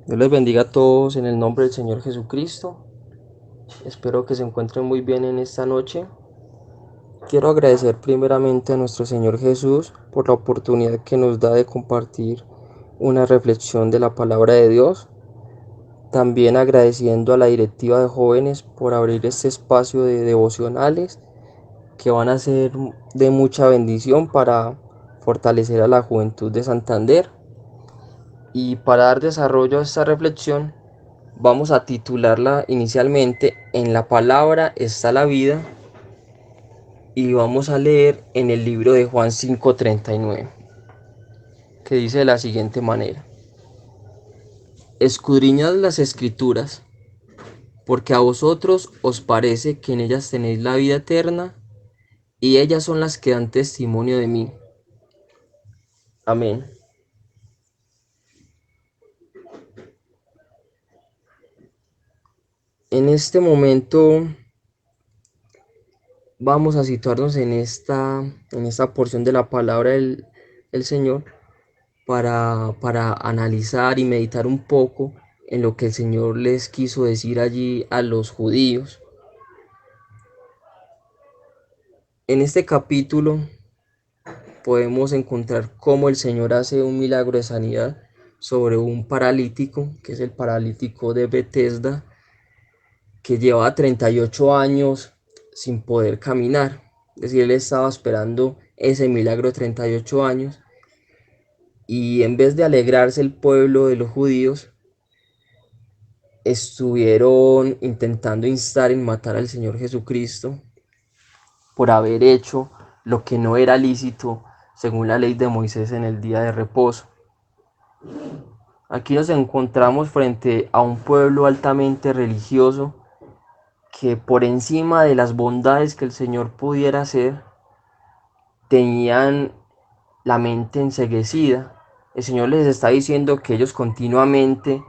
Dios les bendiga a todos en el nombre del Señor Jesucristo. Espero que se encuentren muy bien en esta noche. Quiero agradecer primeramente a nuestro Señor Jesús por la oportunidad que nos da de compartir una reflexión de la palabra de Dios. También agradeciendo a la directiva de jóvenes por abrir este espacio de devocionales que van a ser de mucha bendición para fortalecer a la juventud de Santander. Y para dar desarrollo a esta reflexión, vamos a titularla inicialmente En la palabra está la vida y vamos a leer en el libro de Juan 5:39, que dice de la siguiente manera: Escudriñad las escrituras, porque a vosotros os parece que en ellas tenéis la vida eterna, y ellas son las que dan testimonio de mí. Amén. En este momento vamos a situarnos en esta porción de la palabra del Señor para analizar y meditar un poco en lo que el Señor les quiso decir allí a los judíos. En este capítulo podemos encontrar cómo el Señor hace un milagro de sanidad sobre un paralítico, que es el paralítico de Betesda, que llevaba 38 años sin poder caminar. Es decir, él estaba esperando ese milagro de 38 años, y en vez de alegrarse el pueblo de los judíos, estuvieron intentando instar en matar al Señor Jesucristo por haber hecho lo que no era lícito según la ley de Moisés en el día de reposo. Aquí nos encontramos frente a un pueblo altamente religioso que, por encima de las bondades que el Señor pudiera hacer, tenían la mente enceguecida. El Señor les está diciendo que ellos continuamente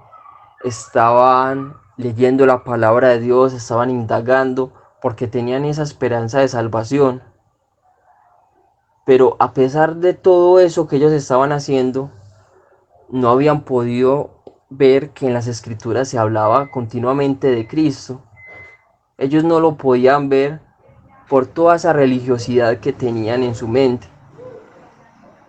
estaban leyendo la palabra de Dios, estaban indagando porque tenían esa esperanza de salvación. Pero a pesar de todo eso que ellos estaban haciendo, no habían podido ver que en las escrituras se hablaba continuamente de Cristo. Ellos no lo podían ver por toda esa religiosidad que tenían en su mente.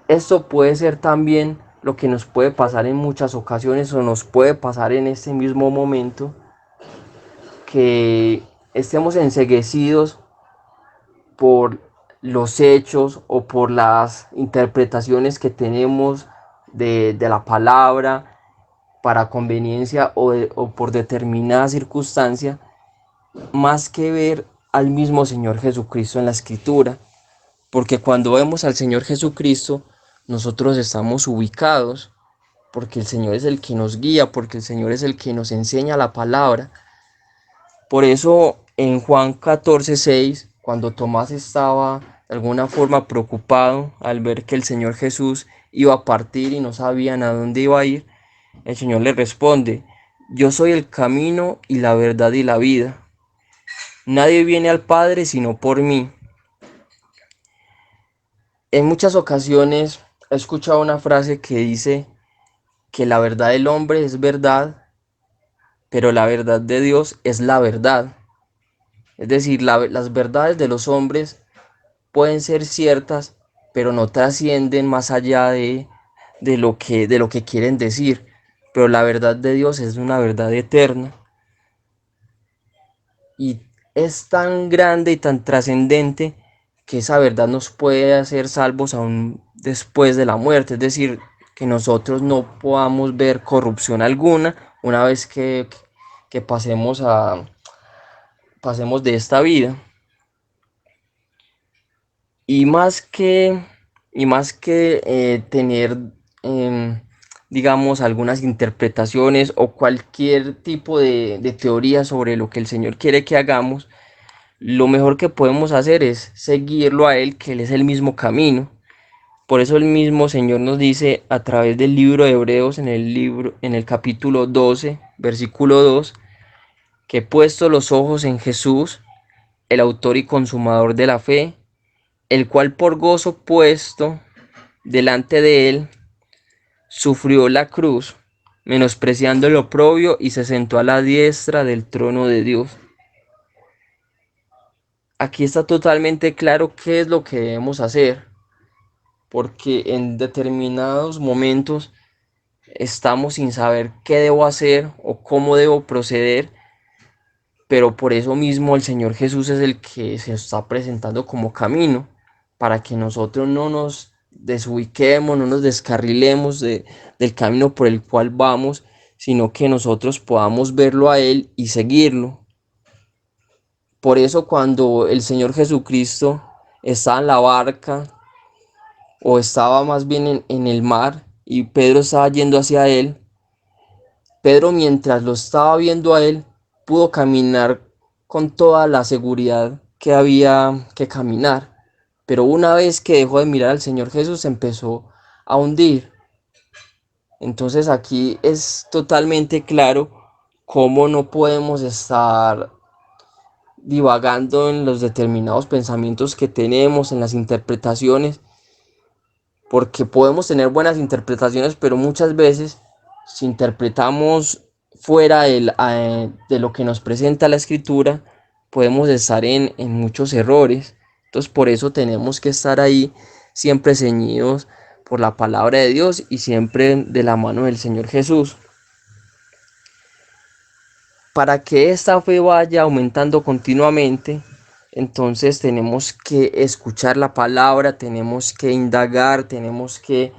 Esto puede ser también lo que nos puede pasar en muchas ocasiones, o nos puede pasar en este mismo momento, que estemos enceguecidos por los hechos o por las interpretaciones que tenemos de la palabra para conveniencia o por determinada circunstancia, más que ver al mismo Señor Jesucristo en la escritura. Porque cuando vemos al Señor Jesucristo, nosotros estamos ubicados, porque el Señor es el que nos guía, porque el Señor es el que nos enseña la palabra. Por eso en Juan 14:6, cuando Tomás estaba de alguna forma preocupado al ver que el Señor Jesús iba a partir y no sabían a dónde iba a ir, el Señor le responde: Yo soy el camino y la verdad y la vida. Nadie viene al Padre sino por mí. En muchas ocasiones he escuchado una frase que dice que la verdad del hombre es verdad, pero la verdad de Dios es la verdad. Es decir, las verdades de los hombres pueden ser ciertas, pero no trascienden más allá de lo que quieren decir. Pero la verdad de Dios es una verdad eterna y es tan grande y tan trascendente que esa verdad nos puede hacer salvos aún después de la muerte. Es decir, que nosotros no podamos ver corrupción alguna una vez que pasemos de esta vida. Y más que, tener, em, digamos, algunas interpretaciones o cualquier tipo de teoría sobre lo que el Señor quiere que hagamos, lo mejor que podemos hacer es seguirlo a Él, que Él es el mismo camino. Por eso el mismo Señor nos dice a través del libro de Hebreos, en el capítulo 12, versículo 2, que puesto los ojos en Jesús, el autor y consumador de la fe, el cual por gozo puesto delante de él, sufrió la cruz, menospreciando el oprobio, y se sentó a la diestra del trono de Dios. Aquí está totalmente claro qué es lo que debemos hacer, porque en determinados momentos estamos sin saber qué debo hacer o cómo debo proceder, pero por eso mismo el Señor Jesús es el que se está presentando como camino, para que nosotros no nos desubiquemos, no nos descarrilemos del camino por el cual vamos, sino que nosotros podamos verlo a Él y seguirlo. Por eso cuando el Señor Jesucristo estaba en la barca, o estaba más bien en el mar, y Pedro estaba yendo hacia Él, Pedro, mientras lo estaba viendo a Él, pudo caminar con toda la seguridad que había que caminar. Pero una vez que dejó de mirar al Señor Jesús, se empezó a hundir. Entonces aquí es totalmente claro cómo no podemos estar divagando en los determinados pensamientos que tenemos, en las interpretaciones, porque podemos tener buenas interpretaciones, pero muchas veces, si interpretamos fuera de lo que nos presenta la escritura, podemos estar en muchos errores. Entonces por eso tenemos que estar ahí siempre ceñidos por la palabra de Dios y siempre de la mano del Señor Jesús. Para que esta fe vaya aumentando continuamente, entonces tenemos que escuchar la palabra, tenemos que indagar, tenemos que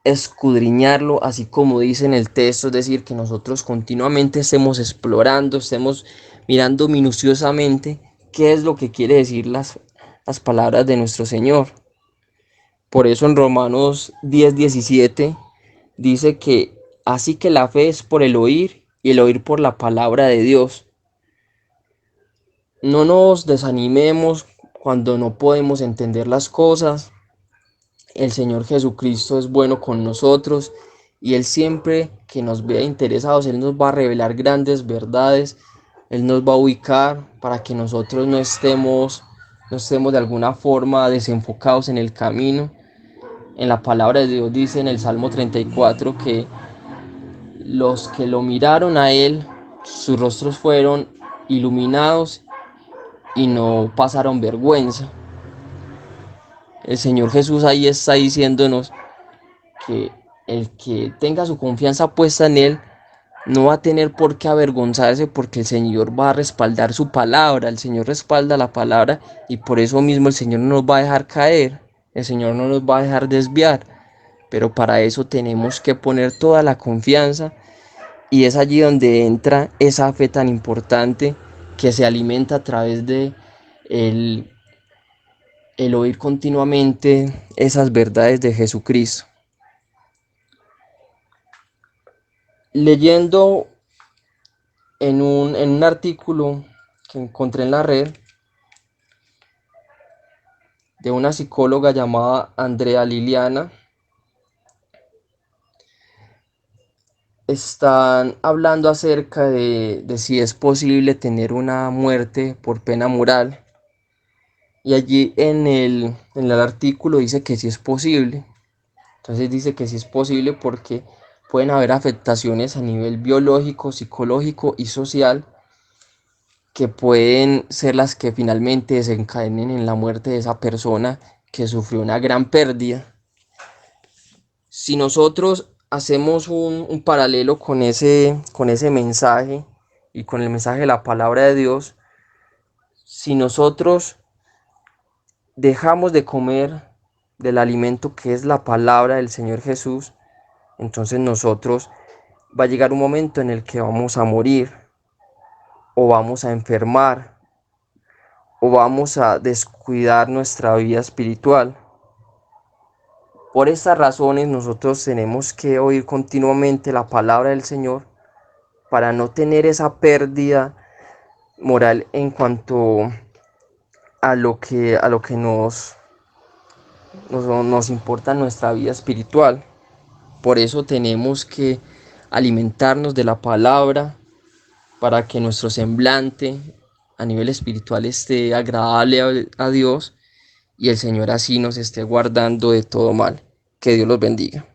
escudriñarlo, así como dice en el texto, es decir, que nosotros continuamente estemos explorando, estemos mirando minuciosamente qué es lo que quiere decir las palabras de nuestro Señor. Por eso en Romanos 10:17 dice que así que la fe es por el oír y el oír por la palabra de Dios. No nos desanimemos cuando no podemos entender las cosas. El Señor Jesucristo es bueno con nosotros y Él siempre que nos vea interesados, Él nos va a revelar grandes verdades, Él nos va a ubicar para que nosotros no estemos de alguna forma desenfocados en el camino. En la palabra de Dios dice en el Salmo 34 que los que lo miraron a Él, sus rostros fueron iluminados y no pasaron vergüenza. El Señor Jesús ahí está diciéndonos que el que tenga su confianza puesta en Él no va a tener por qué avergonzarse, porque el Señor va a respaldar su palabra, el Señor respalda la palabra, y por eso mismo el Señor no nos va a dejar caer, el Señor no nos va a dejar desviar, pero para eso tenemos que poner toda la confianza, y es allí donde entra esa fe tan importante que se alimenta a través de el, el oír continuamente esas verdades de Jesucristo. Leyendo en un artículo que encontré en la red de una psicóloga llamada Andrea Liliana, están hablando acerca de si es posible tener una muerte por pena moral. Y allí en el artículo dice que sí es posible. Entonces dice que sí es posible porque pueden haber afectaciones a nivel biológico, psicológico y social que pueden ser las que finalmente desencadenen en la muerte de esa persona que sufrió una gran pérdida. Si nosotros hacemos un paralelo con ese mensaje y con el mensaje de la palabra de Dios, si nosotros dejamos de comer del alimento que es la palabra del Señor Jesús, entonces nosotros va a llegar un momento en el que vamos a morir o vamos a enfermar o vamos a descuidar nuestra vida espiritual. Por estas razones nosotros tenemos que oír continuamente la palabra del Señor para no tener esa pérdida moral en cuanto a lo que nos importa nuestra vida espiritual. Por eso tenemos que alimentarnos de la palabra para que nuestro semblante a nivel espiritual esté agradable a Dios y el Señor así nos esté guardando de todo mal. Que Dios los bendiga.